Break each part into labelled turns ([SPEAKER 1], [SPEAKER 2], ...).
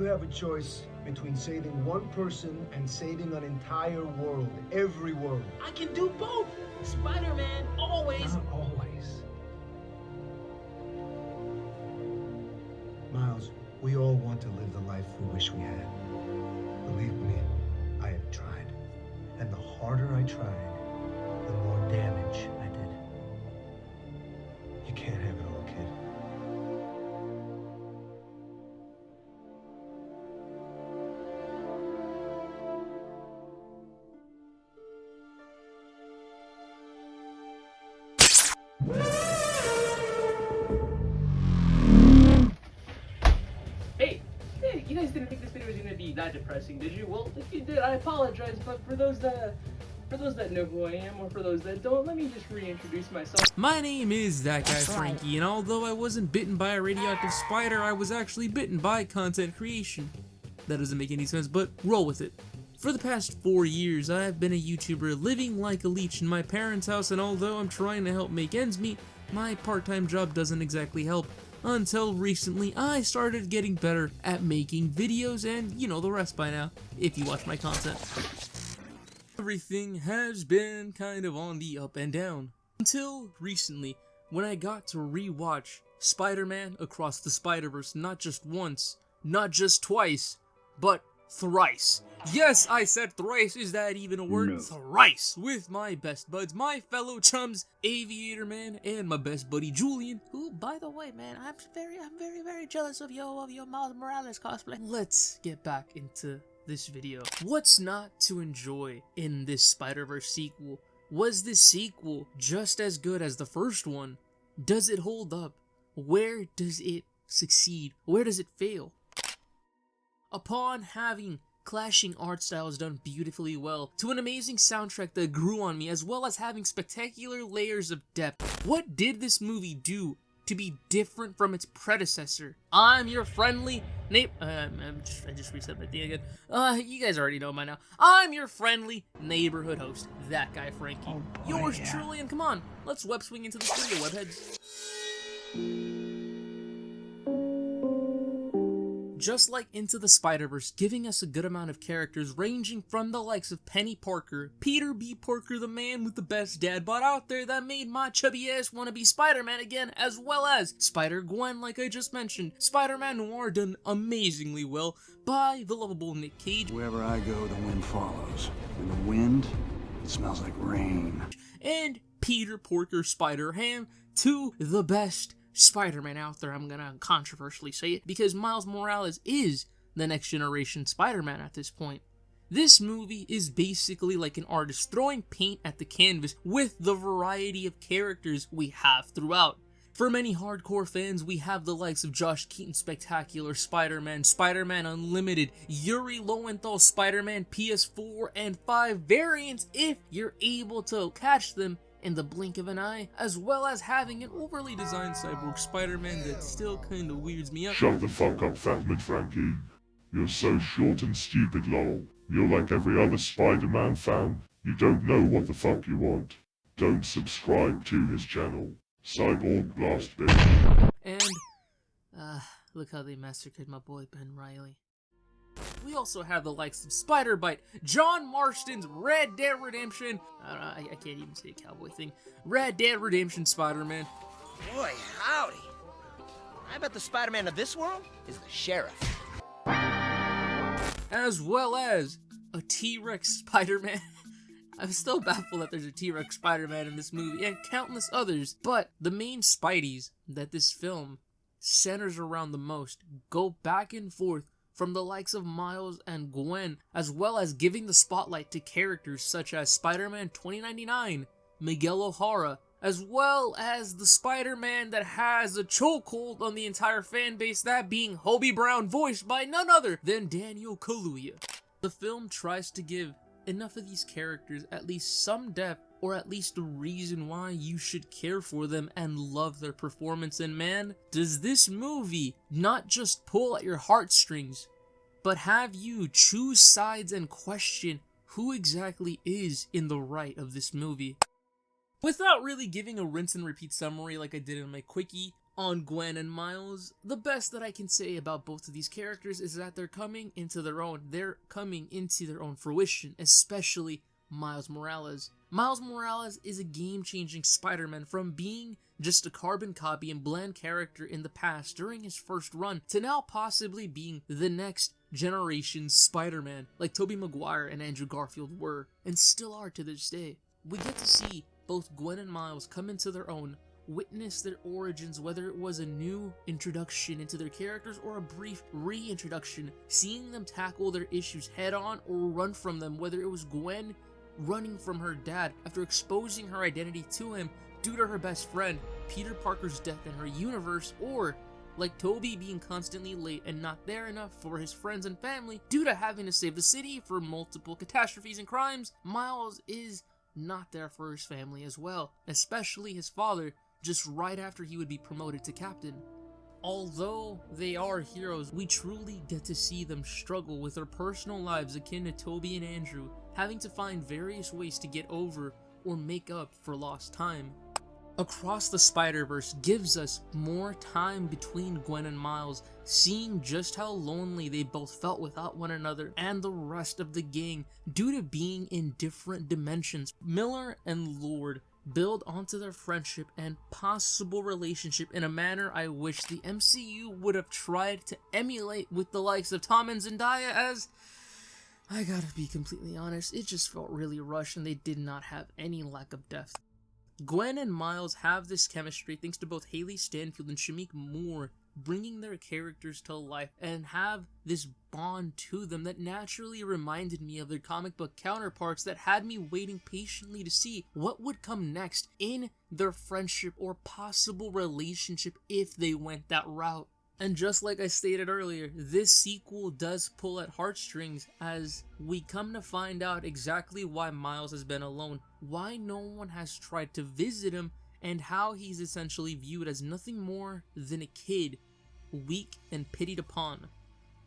[SPEAKER 1] You have a choice between saving one person and saving an entire world, every world.
[SPEAKER 2] I can do both! Spider-Man, always!
[SPEAKER 1] Not always. Miles, we all want to live the life we wish we had. Believe me, I have tried. And the harder I tried, the more damage I did. You can't have it all, kid.
[SPEAKER 2] Hey, you guys didn't think this video was gonna be that depressing, did you? Well, if you did, I apologize, but for those that know who I am, or for those that don't, let me just reintroduce myself.
[SPEAKER 3] My name is That Guy Frankie, and although I wasn't bitten by a radioactive spider, I was actually bitten by content creation. That doesn't make any sense, but roll with it. For the past 4 years, I have been a YouTuber living like a leech in my parents' house, and although I'm trying to help make ends meet, my part-time job doesn't exactly help. Until recently, I started getting better at making videos, and you know the rest by now, if you watch my content. Everything has been kind of on the up and down. Until recently, when I got to re-watch Spider-Man Across the Spider-Verse not just once, not just twice, but thrice. Yes, I said thrice. Is that even a word? No. Thrice! With my best buds, my fellow chums, Aviator Man, and my best buddy Julian.
[SPEAKER 4] Who, by the way, man, I'm very jealous of your Miles Morales cosplay.
[SPEAKER 3] Let's get back into this video. What's not to enjoy in this Spider-Verse sequel? Was this sequel just as good as the first one? Does it hold up? Where does it succeed? Where does it fail? Upon having clashing art styles done beautifully well, to an amazing soundtrack that grew on me, as well as having spectacular layers of depth, what did this movie do to be different from its predecessor? I'm your friendly I just reset my thing again. You guys already know by now. I'm your friendly neighborhood host, That Guy Frankie.
[SPEAKER 4] Oh,
[SPEAKER 3] Yours truly, and come on, let's web swing into this video, webheads. Just like Into the Spider-Verse, giving us a good amount of characters ranging from the likes of Penny Parker, Peter B. Parker, the man with the best dad bod out there that made my chubby ass want to be Spider-Man again, as well as Spider-Gwen, like I just mentioned, Spider-Man Noir done amazingly well by the lovable Nick Cage.
[SPEAKER 5] Wherever I go, the wind follows. And the wind, it smells like rain.
[SPEAKER 3] And Peter Porker Spider-Ham, to the best Spider-Man out there. I'm gonna controversially say it, because Miles Morales is the next generation Spider-Man at this point. This movie is basically like an artist throwing paint at the canvas with the variety of characters we have throughout. For many hardcore fans, we have the likes of Josh Keaton's Spectacular Spider-Man, Spider-Man Unlimited, Yuri Lowenthal's Spider-Man PS4 and 5 variants if you're able to catch them in the blink of an eye, as well as having an overly designed cyborg Spider-Man that still kinda weirds me out.
[SPEAKER 6] Shut the fuck up, Fatman Frankie. You're so short and stupid, lol. You're like every other Spider-Man fan. You don't know what the fuck you want. Don't subscribe to his channel. Cyborg Blast, bitch.
[SPEAKER 3] And, look how they massacred my boy Ben Reilly. We also have the likes of Spider-Bite, John Marston's Red Dead Redemption, I can't even say a cowboy thing, Red Dead Redemption Spider-Man.
[SPEAKER 7] Boy, howdy. I bet the Spider-Man of this world is the sheriff.
[SPEAKER 3] As well as a T-Rex Spider-Man. I'm still baffled that there's a T-Rex Spider-Man in this movie, and countless others, but the main Spideys that this film centers around the most go back and forth from the likes of Miles and Gwen, as well as giving the spotlight to characters such as Spider-Man 2099, Miguel O'Hara, as well as the Spider-Man that has a chokehold on the entire fan base, that being Hobie Brown, voiced by none other than Daniel Kaluuya. The film tries to give enough of these characters at least some depth, or at least a reason why you should care for them and love their performance, and man, does this movie not just pull at your heartstrings, but have you choose sides and question who exactly is in the right of this movie. Without really giving a rinse and repeat summary like I did in my quickie, On Gwen and Miles, the best that I can say about both of these characters is that they're coming into their own. They're coming into their own fruition, especially Miles Morales. Miles Morales is a game-changing Spider-Man, from being just a carbon copy and bland character in the past during his first run to now possibly being the next generation's Spider-Man, like Tobey Maguire and Andrew Garfield were, and still are to this day. We get to see both Gwen and Miles come into their own, witness their origins, whether it was a new introduction into their characters or a brief reintroduction, seeing them tackle their issues head on or run from them, whether it was Gwen running from her dad after exposing her identity to him due to her best friend Peter Parker's death in her universe, or like Tobey being constantly late and not there enough for his friends and family due to having to save the city for multiple catastrophes and crimes. Miles is not there for his family as well, especially his father, just right after he would be promoted to captain. Although they are heroes, we truly get to see them struggle with their personal lives akin to Tobey and Andrew, having to find various ways to get over or make up for lost time. Across the Spider-Verse gives us more time between Gwen and Miles, seeing just how lonely they both felt without one another and the rest of the gang due to being in different dimensions. Miller and Lord build onto their friendship and possible relationship in a manner I wish the MCU would have tried to emulate with the likes of Tom and Zendaya, as I gotta be completely honest, it just felt really rushed and they did not have any lack of depth. Gwen and Miles have this chemistry thanks to both Haley Stanfield and Shamik Moore bringing their characters to life and have this bond to them that naturally reminded me of their comic book counterparts that had me waiting patiently to see what would come next in their friendship or possible relationship if they went that route. And just like I stated earlier, this sequel does pull at heartstrings as we come to find out exactly why Miles has been alone, why no one has tried to visit him, and how he's essentially viewed as nothing more than a kid, weak and pitied upon.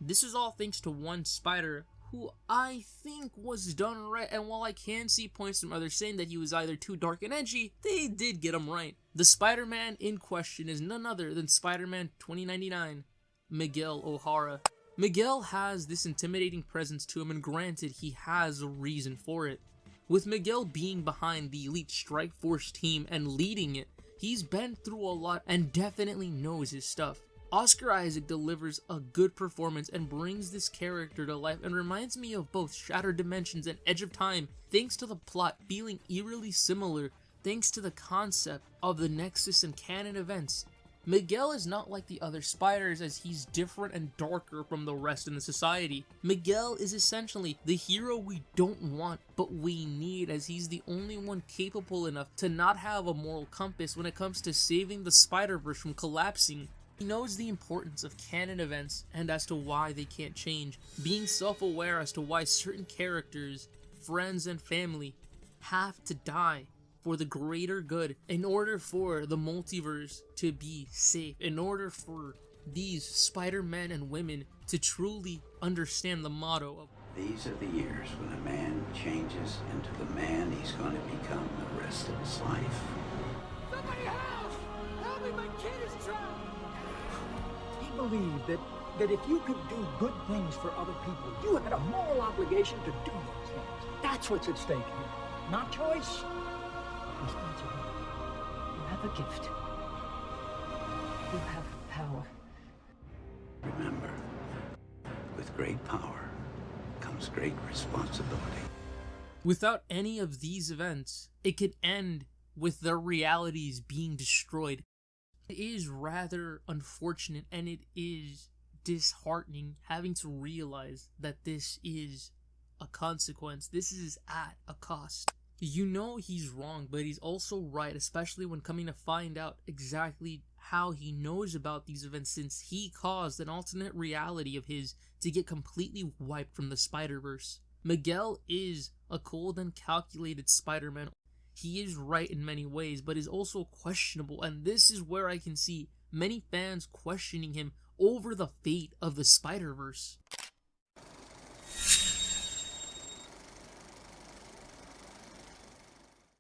[SPEAKER 3] This is all thanks to one Spider, who I think was done right, and while I can see points from others saying that he was either too dark and edgy, they did get him right. The Spider-Man in question is none other than Spider-Man 2099, Miguel O'Hara. Miguel has this intimidating presence to him, and granted, he has a reason for it. With Miguel being behind the Elite Strike Force team and leading it, he's been through a lot and definitely knows his stuff. Oscar Isaac delivers a good performance and brings this character to life and reminds me of both Shattered Dimensions and Edge of Time, thanks to the plot feeling eerily similar, thanks to the concept of the Nexus and canon events. Miguel is not like the other spiders as he's different and darker from the rest in the society. Miguel is essentially the hero we don't want but we need, as he's the only one capable enough to not have a moral compass when it comes to saving the Spider-Verse from collapsing. He knows the importance of canon events and as to why they can't change, being self-aware as to why certain characters, friends and family have to die for the greater good in order for the multiverse to be safe, in order for these Spider-Men and women to truly understand the motto of
[SPEAKER 8] these are the years when a man changes into the man he's going to become the rest of his life.
[SPEAKER 9] Somebody help! Help me, my kid is drowned!
[SPEAKER 10] He believed that if you could do good things for other people, you had a moral obligation to do those things. That's what's at stake here. Not choice, responsibility.
[SPEAKER 9] You have a gift. You have power.
[SPEAKER 8] Remember, with great power comes great responsibility.
[SPEAKER 3] Without any of these events, it could end with their realities being destroyed. It is rather unfortunate and it is disheartening having to realize that this is a consequence. This is at a cost. You know he's wrong, but he's also right, especially when coming to find out exactly how he knows about these events, since he caused an alternate reality of his to get completely wiped from the Spider-Verse. Miguel is a cold and calculated Spider-Man. He is right in many ways, but is also questionable, and this is where I can see many fans questioning him over the fate of the Spider-Verse.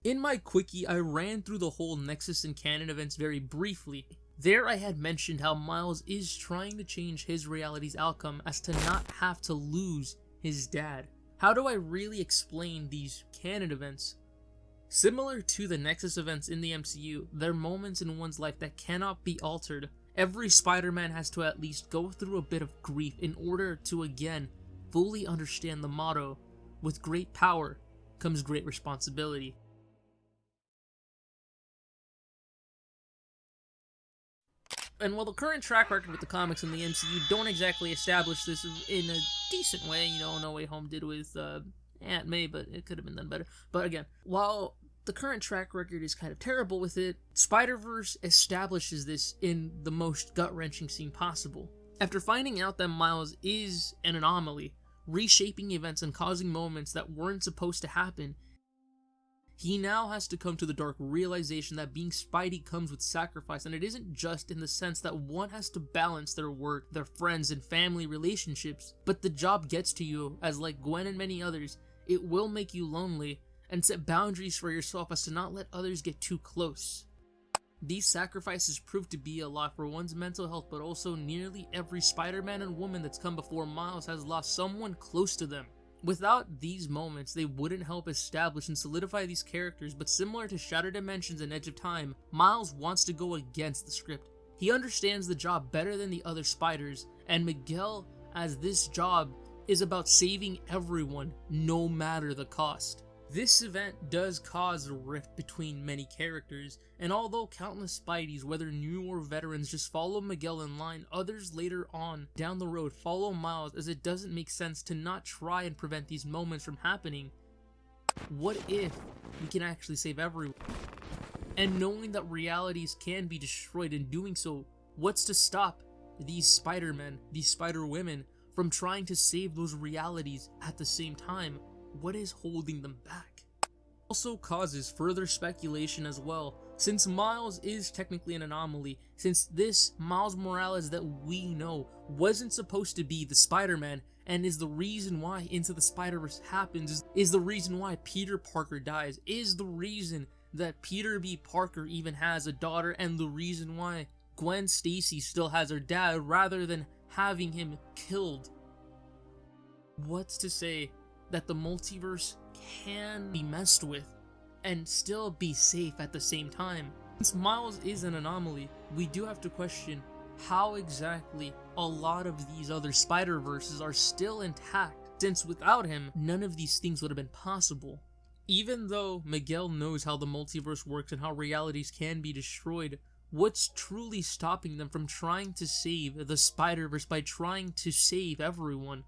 [SPEAKER 3] In my quickie, I ran through the whole Nexus and canon events very briefly. There I had mentioned how Miles is trying to change his reality's outcome as to not have to lose his dad. How do I really explain these canon events? Similar to the Nexus events in the MCU, there are moments in one's life that cannot be altered. Every Spider-Man has to at least go through a bit of grief in order to again fully understand the motto, with great power comes great responsibility. And while the current track record with the comics and the MCU don't exactly establish this in a decent way, you know, No Way Home did with Aunt May, but it could have been done better. But again, while the current track record is kind of terrible with it, Spider-Verse establishes this in the most gut-wrenching scene possible. After finding out that Miles is an anomaly, reshaping events and causing moments that weren't supposed to happen, he now has to come to the dark realization that being Spidey comes with sacrifice, and it isn't just in the sense that one has to balance their work, their friends, and family relationships, but the job gets to you, as like Gwen and many others, it will make you lonely, and set boundaries for yourself as to not let others get too close. These sacrifices prove to be a lot for one's mental health, but also nearly every Spider-Man and woman that's come before Miles has lost someone close to them. Without these moments, they wouldn't help establish and solidify these characters, but similar to Shattered Dimensions and Edge of Time, Miles wants to go against the script. He understands the job better than the other Spiders, and Miguel, as this job, is about saving everyone, no matter the cost. This event does cause a rift between many characters, and although countless Spideys, whether new or veterans, just follow Miguel in line, others later on down the road follow Miles, as it doesn't make sense to not try and prevent these moments from happening. What if we can actually save everyone? And knowing that realities can be destroyed in doing so, what's to stop these Spider-Men, these Spider-Women, from trying to save those realities at the same time? What is holding them back? Also causes further speculation as well, since Miles is technically an anomaly, since this Miles Morales that we know wasn't supposed to be the Spider-Man, and is the reason why Into the Spider-Verse happens, is the reason why Peter Parker dies, is the reason that Peter B. Parker even has a daughter, and the reason why Gwen Stacy still has her dad rather than having him killed. What's to say that the multiverse can be messed with and still be safe at the same time? Since Miles is an anomaly, we do have to question how exactly a lot of these other Spider-Verses are still intact, since without him, none of these things would have been possible. Even though Miguel knows how the multiverse works and how realities can be destroyed, what's truly stopping them from trying to save the Spider-Verse by trying to save everyone?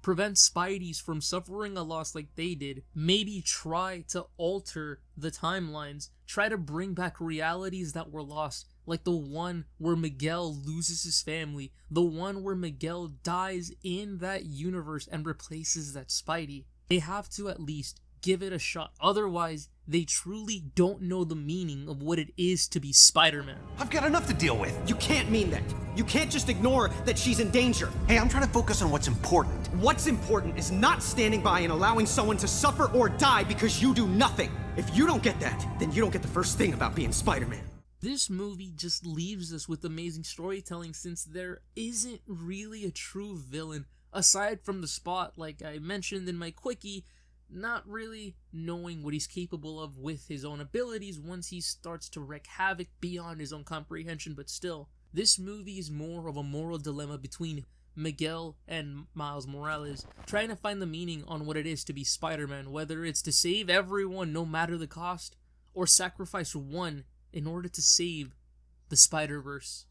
[SPEAKER 3] Prevent Spideys from suffering a loss like they did, maybe try to alter the timelines, try to bring back realities that were lost, like the one where Miguel loses his family, the one where Miguel dies in that universe and replaces that Spidey. They have to at least give it a shot, otherwise they truly don't know the meaning of what it is to be Spider-Man.
[SPEAKER 7] I've got enough to deal with.
[SPEAKER 11] You can't mean that. You can't just ignore that she's in danger.
[SPEAKER 7] Hey, I'm trying to focus on what's important.
[SPEAKER 11] What's important is not standing by and allowing someone to suffer or die because you do nothing. If you don't get that, then you don't get the first thing about being Spider-Man.
[SPEAKER 3] This movie just leaves us with amazing storytelling, since there isn't really a true villain, aside from the Spot, like I mentioned in my quickie, not really knowing what he's capable of with his own abilities once he starts to wreak havoc beyond his own comprehension. But still, this movie is more of a moral dilemma between Miguel and Miles Morales, trying to find the meaning on what it is to be Spider-Man, whether it's to save everyone no matter the cost, or sacrifice one in order to save the Spider-Verse.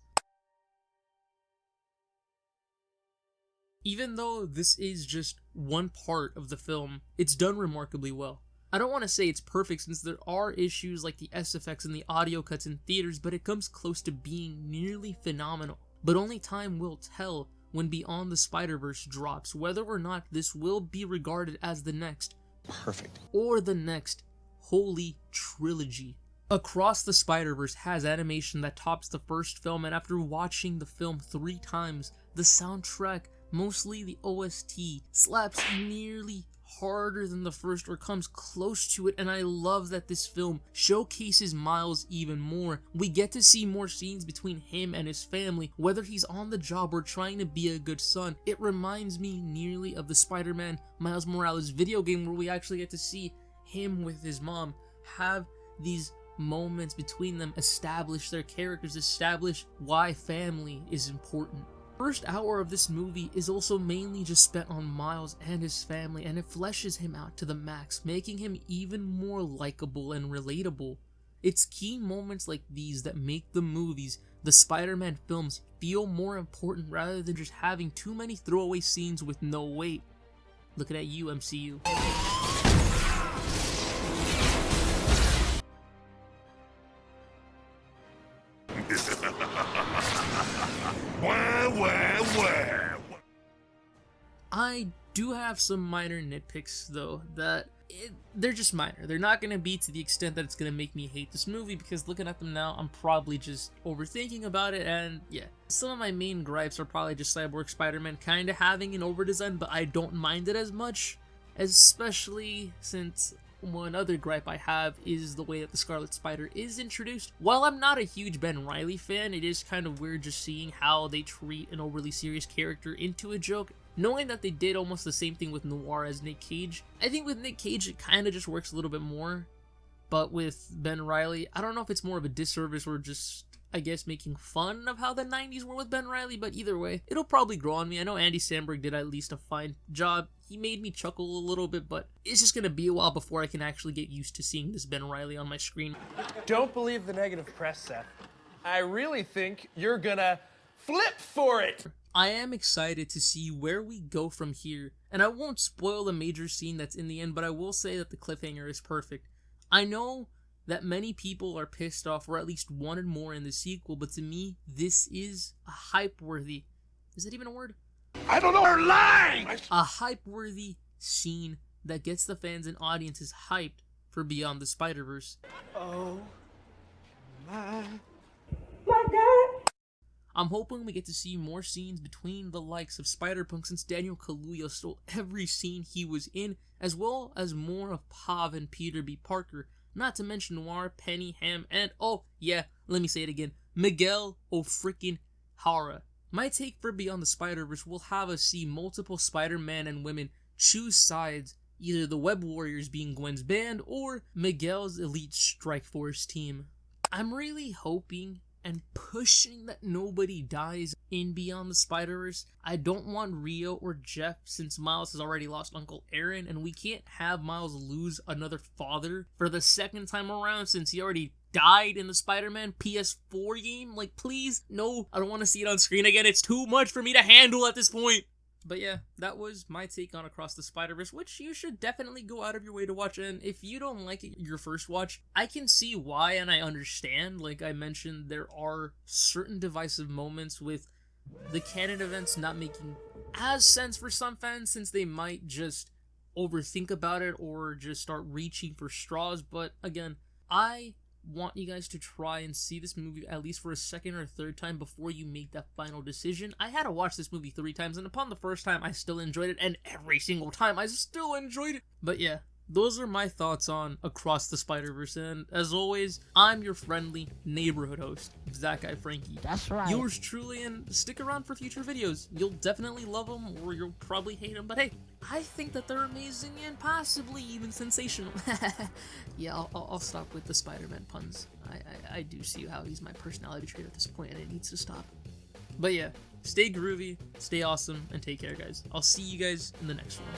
[SPEAKER 3] Even though this is just one part of the film, it's done remarkably well. I don't want to say it's perfect, since there are issues like the SFX and the audio cuts in theaters, but it comes close to being nearly phenomenal. But only time will tell when Beyond the Spider-Verse drops, whether or not this will be regarded as the next
[SPEAKER 7] Perfect.
[SPEAKER 3] or the next holy trilogy. Across the Spider-Verse has animation that tops the first film, and after watching the film 3 times, the soundtrack, mostly the OST, slaps nearly harder than the first or comes close to it, and I love that this film showcases Miles even more. We get to see more scenes between him and his family, whether he's on the job or trying to be a good son. It reminds me nearly of the Spider-Man Miles Morales video game, where we actually get to see him with his mom have these moments between them, establish their characters, establish why family is important. First hour of this movie is also mainly just spent on Miles and his family, and it fleshes him out to the max, making him even more likable and relatable. It's key moments like these that make the movies, the Spider-Man films, feel more important rather than just having too many throwaway scenes with no weight. Looking at you, MCU. I do have some minor nitpicks though, they're just minor. They're not going to be to the extent that it's going to make me hate this movie, because looking at them now, I'm probably just overthinking about it, and yeah. Some of my main gripes are probably just Cyborg Spider-Man kind of having an overdesign, but I don't mind it as much, especially since one other gripe I have is the way that the Scarlet Spider is introduced. While I'm not a huge Ben Reilly fan, it is kind of weird just seeing how they treat an overly serious character into a joke, knowing that they did almost the same thing with Noir as Nick Cage. I think with Nick Cage it kind of just works a little bit more, but with Ben Reilly, I don't know if it's more of a disservice or just, I guess, making fun of how the 90s were with Ben Reilly, but either way, it'll probably grow on me. I know Andy Samberg did at least a fine job. He made me chuckle a little bit, but it's just gonna be a while before I can actually get used to seeing this Ben Reilly on my screen.
[SPEAKER 12] Don't believe the negative press, Seth. I really think you're gonna flip for it!
[SPEAKER 3] I am excited to see where we go from here, and I won't spoil the major scene that's in the end, but I will say that the cliffhanger is perfect. I know that many people are pissed off or at least wanted more in the sequel, but to me, this is a hype-worthy, is that even a word?
[SPEAKER 6] I don't know, you're lying!
[SPEAKER 3] A hype-worthy scene that gets the fans and audiences hyped for Beyond the Spider-Verse.
[SPEAKER 12] Oh my
[SPEAKER 3] God! I'm hoping we get to see more scenes between the likes of Spider-Punk, since Daniel Kaluuya stole every scene he was in, as well as more of Pav and Peter B. Parker, not to mention Noir, Penny, Ham, and, oh yeah, let me say it again, Miguel O'Freaking-Hara. My take for Beyond the Spider-Verse will have us see multiple Spider-Man and women choose sides, either the Web Warriors being Gwen's band or Miguel's elite strike force team. I'm really hoping and pushing that nobody dies in Beyond the Spider-Verse. I don't want Rio or Jeff, since Miles has already lost Uncle Aaron, and we can't have Miles lose another father for the second time around, since he already died in the Spider-Man PS4 game. Like, please, no, I don't want to see it on screen again. It's too much for me to handle at this point. But yeah, that was my take on Across the Spider-Verse, which you should definitely go out of your way to watch. And if you don't like it your first watch, I can see why, and I understand. Like I mentioned, there are certain divisive moments with the canon events not making as sense for some fans, since they might just overthink about it or just start reaching for straws. But again, I want you guys to try and see this movie at least for a second or third time before you make that final decision. I had to watch this movie 3 times, and upon the first time I still enjoyed it, and every single time I still enjoyed it. But yeah, those are my thoughts on Across the Spider-Verse, and as always, I'm your friendly neighborhood host, That Guy Frankie.
[SPEAKER 4] That's right.
[SPEAKER 3] Yours truly, and stick around for future videos. You'll definitely love them, or you'll probably hate them, but hey, I think that they're amazing and possibly even sensational. Yeah, I'll stop with the Spider-Man puns. I do see how he's my personality trait at this point, and it needs to stop. But yeah, stay groovy, stay awesome, and take care, guys. I'll see you guys in the next one.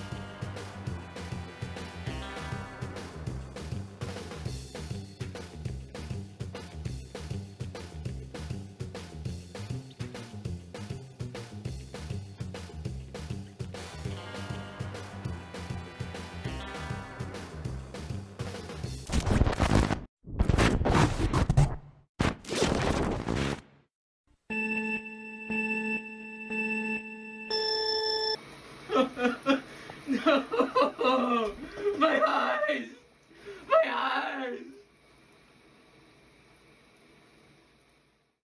[SPEAKER 2] No! My eye!